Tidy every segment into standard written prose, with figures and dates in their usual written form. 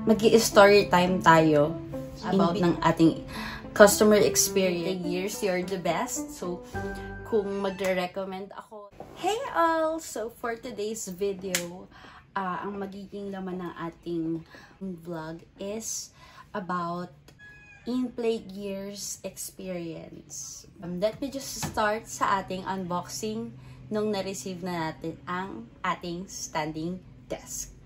Magi-story time tayo about ng ating customer experience. Years, you're the best. So, kung magre-recommend ako. Hey all! So, for today's video, ang magiging laman ng ating vlog is about in-play gears experience. Let me just start sa ating unboxing nung na-receive na natin ang ating standing desk.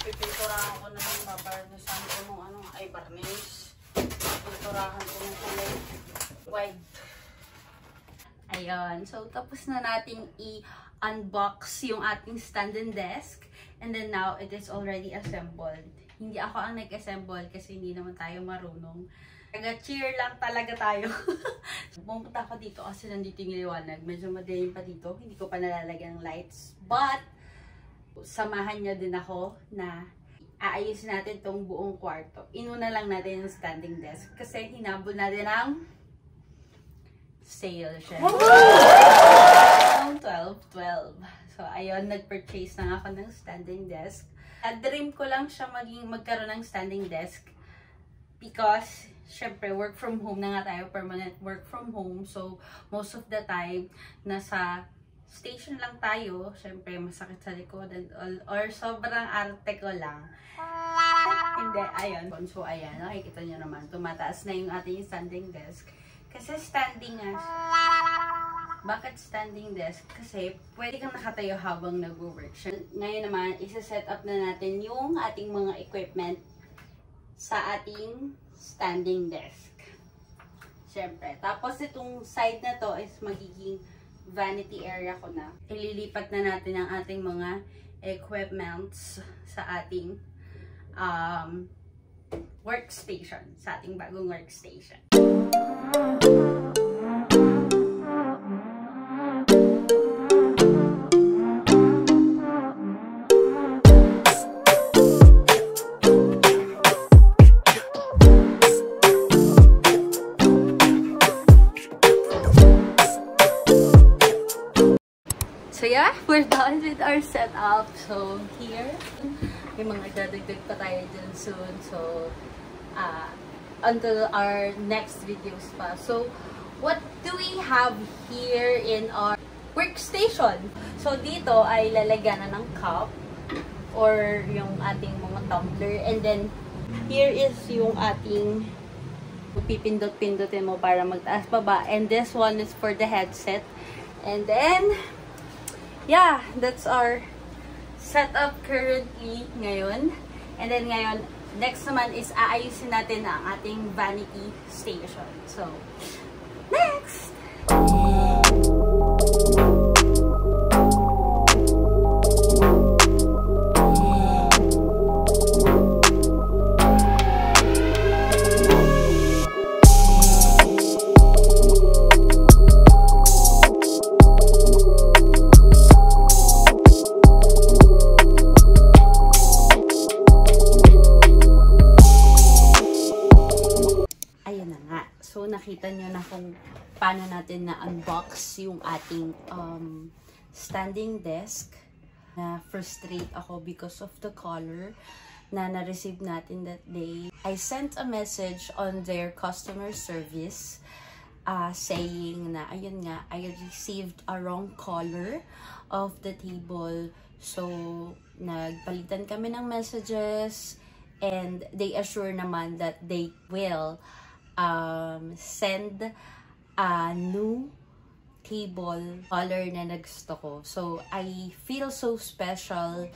Pipinturahan ko na yung babarnisan ko nung varnish. Pipinturahan ko ng kulay white. Ayun. So, tapos na natin i-unbox yung ating standing desk. And then now, it is already assembled. Hindi ako ang nag-assemble kasi hindi naman tayo marunong. Taga-cheer lang talaga tayo. Pumunta ako dito kasi nandito yung liwanag. Medyo madilim pa dito. Hindi ko pa nalalagyan ng lights. But, samahan niyo din ako na aayusin natin tong buong kwarto. Inuna lang natin yung standing desk kasi hinabol natin ang sale siya. Noong 12. So, ayun, nag-purchase na ako ng standing desk. Dream ko lang siya magkaroon ng standing desk because, syempre, work from home na nga tayo, permanent work from home. So, most of the time, nasa station lang tayo, syempre masakit sa likod or sobrang arte ko lang. Hindi, ayun. So, ayan, nakikita nyo naman, tumataas na yung ating standing desk. Kasi standing nga. Bakit standing desk? Kasi pwede kang nakatayo habang nag-work. Ngayon naman, isa-set up na natin yung ating mga equipment sa ating standing desk. Syempre. Tapos itong side na to is magiging vanity area ko na. Ililipat na natin ang ating mga equipments sa ating workstation. Sa ating bagong workstation. So yeah, we're done with our setup. So here, may mga dadagdag pa tayo dyan soon. So, until our next videos pa. So, what do we have here in our workstation? So, dito ay lalagyan na ng cup or yung ating mga tumbler. And then, here is yung ating pipindot-pindutin mo para magtaas baba. And this one is for the headset. And then, yeah, that's our setup currently ngayon. And then ngayon, next naman is aayusin natin ang ating vanity station. So, next! So, nakita nyo na kung paano natin na-unbox yung ating standing desk. Na-frustrate ako because of the color na na-receive natin that day. I sent a message on their customer service saying na, ayun nga, I received a wrong color of the table. So, nagpalitan kami ng messages and they assure naman that they will send a new table color na nag-gusto ko. So, I feel so special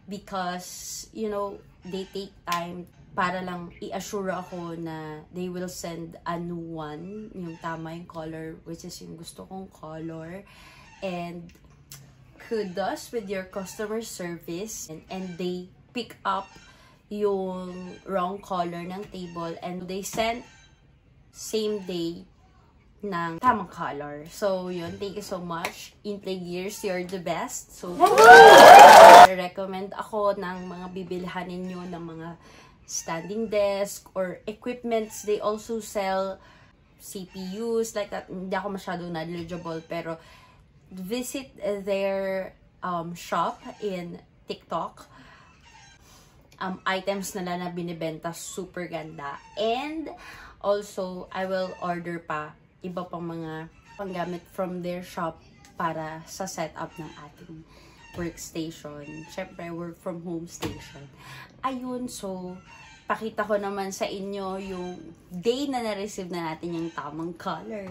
because, you know, they take time para lang i-assure ako na they will send a new one, yung tama yung color, which is yung gusto kong color. And kudos with your customer service and they pick up yung wrong color ng table and they sent same day ng tamang color. So, yun. Thank you so much. InPlay Gears, you're the best. So, recommend ako ng mga bibilhan ninyo ng mga standing desk or equipments. They also sell CPUs like that. Hindi ako masyado knowledgeable, pero visit their shop in TikTok. Items nila na binibenta, super ganda. And also, I will order pa iba pang mga panggamit from their shop para sa setup ng ating workstation. Syempre, work from home station. Ayun, so, pakita ko naman sa inyo yung day na na-receive na natin yung tamang color.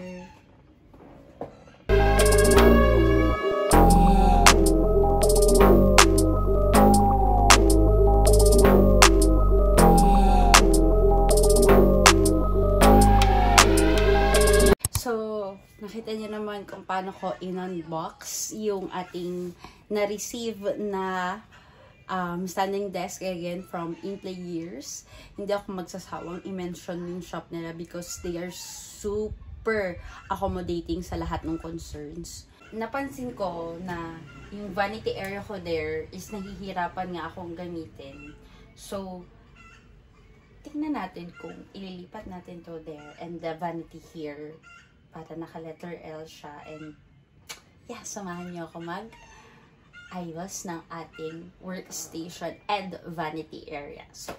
So, nakita niyo naman kung paano ko in-unbox yung ating na-receive na standing desk again from InPlay Gears. Hindi ako magsasawang i-mention yung shop nila because they are super accommodating sa lahat ng concerns. Napansin ko na yung vanity area ko there is nahihirapan nga akong gamitin. So, tingnan natin kung ililipat natin to there and the vanity here para naka-letter L siya. And yeah, samahan niyo ako mag-ayos ng ating workstation and vanity area. So,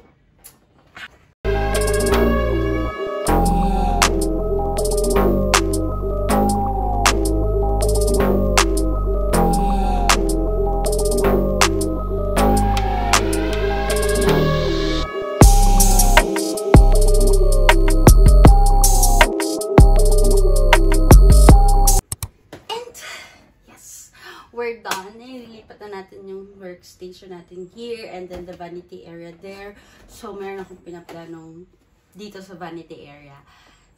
we're done. Nililipat na natin yung workstation natin here and then the vanity area there. So, meron akong pinaplanong dito sa vanity area.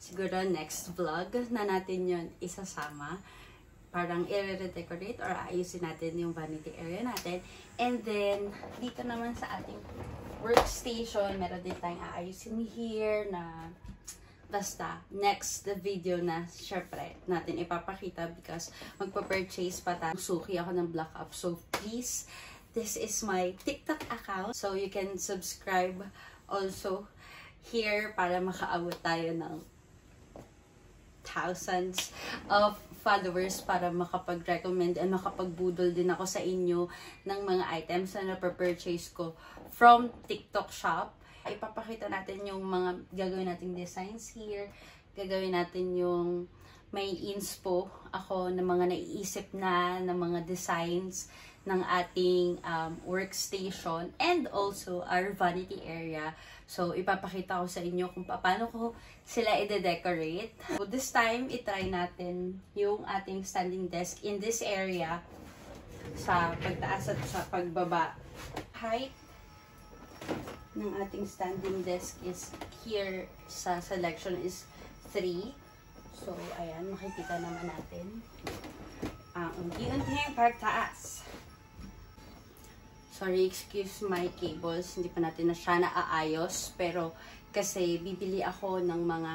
Siguro next vlog na natin yun isasama. Parang i-redecorate or ayusin natin yung vanity area natin. And then, dito naman sa ating workstation, meron din tayong aayusin here na basta, next video na, syempre, natin ipapakita because magpa-purchase pa tayo. Suki ako ng Black Up. So, please, this is my TikTok account. So, you can subscribe also here para makaabot tayo ng thousands of followers para makapag-recommend and makapagbudol din ako sa inyo ng mga items na napapurchase ko from TikTok shop. Ipapakita natin yung mga gagawin nating designs here. Gagawin natin yung may inspo ako ng mga naiisip na ng mga designs ng ating workstation and also our vanity area. So, ipapakita ko sa inyo kung paano ko sila i-decorate. So, this time, itry natin yung ating standing desk in this area sa pagtaas at sa pagbaba. Height ng ating standing desk is here sa selection is 3. So, ayan, makikita naman natin ang unti-unting pagtaas. Sorry, excuse my cables. Hindi pa natin na siya naaayos. Pero, kasi bibili ako ng mga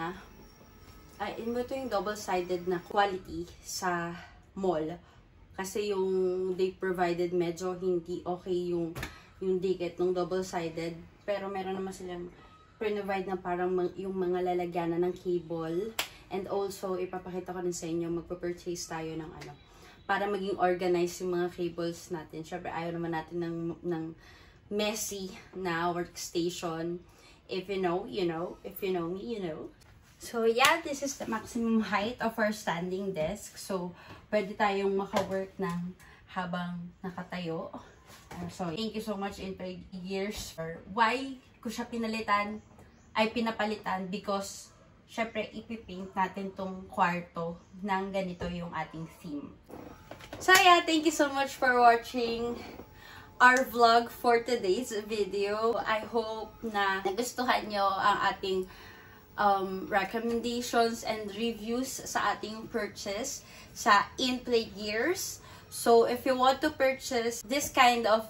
ito yung double-sided na quality sa mall. Kasi yung they provided medyo hindi okay yung dikit ng double-sided. Pero meron naman silang provide na parang yung mga lalagyanan ng cable. And also, ipapakita ko rin sa inyo, magpa-purchase tayo ng para maging organized yung mga cables natin. Syempre, ayaw naman natin ng messy na workstation. If you know, you know. If you know me, you know. So, yeah, this is the maximum height of our standing desk. So, pwede tayong maka-work ng habang nakatayo. So, thank you so much InPlay Gears. Why ko siya pinapalitan? Because, syempre, ipipaint natin tong kwarto ng ganito yung ating theme. So, yeah, thank you so much for watching our vlog for today's video. I hope na nagustuhan nyo ang ating recommendations and reviews sa ating purchase sa InPlay Gears. So, if you want to purchase this kind of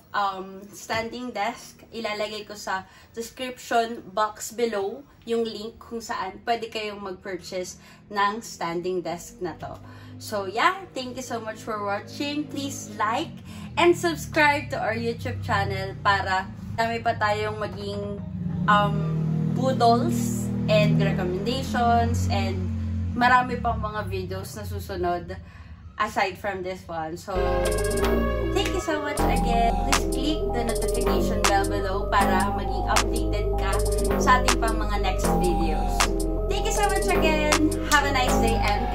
standing desk, ilalagay ko sa description box below yung link kung saan pwede kayong mag-purchase ng standing desk na to. So, yeah, thank you so much for watching. Please like and subscribe to our YouTube channel para dami pa tayong maging doodles and recommendations and marami pang mga videos na susunod aside from this one. So, thank you so much again. Please click the notification bell below para maging updated ka sa ating pang mga next videos. Thank you so much again. Have a nice day and